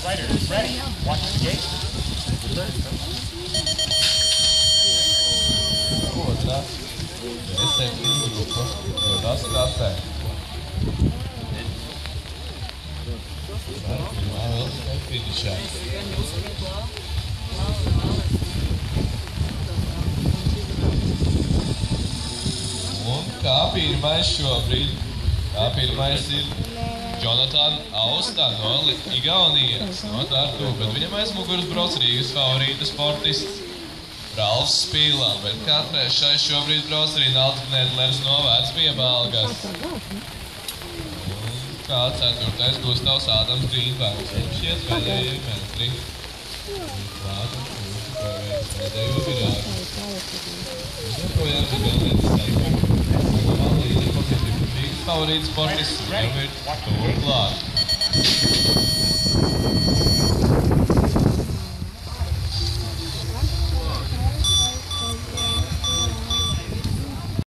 Riders ready. Watch the gate. Otrā S7 grupa dodas klasē. Pirmā vēl finišā. Un kā pirmais šobrīd? Kā pirmais ir Jonathan Austa no Igaunijas, no Tartu, bet viņam aiz muguras brauc Rīgas favorīta sportists Ralfs Spīlā, bet kā trešais šobrīd brauc Rinalds Gnedlers no Vecpiebalgas. Un kā ceturtais Gustavs Ādams Grīnbergs. Viņš šķiet pēdējie metri. Klāta mūsu pēdējais pēdējo virāžu. Viņš joprojām ir galvenais ceturtais. Man līdzi pozitīvi. Rīgas favorīta sportists viņam ir tuvu klāt.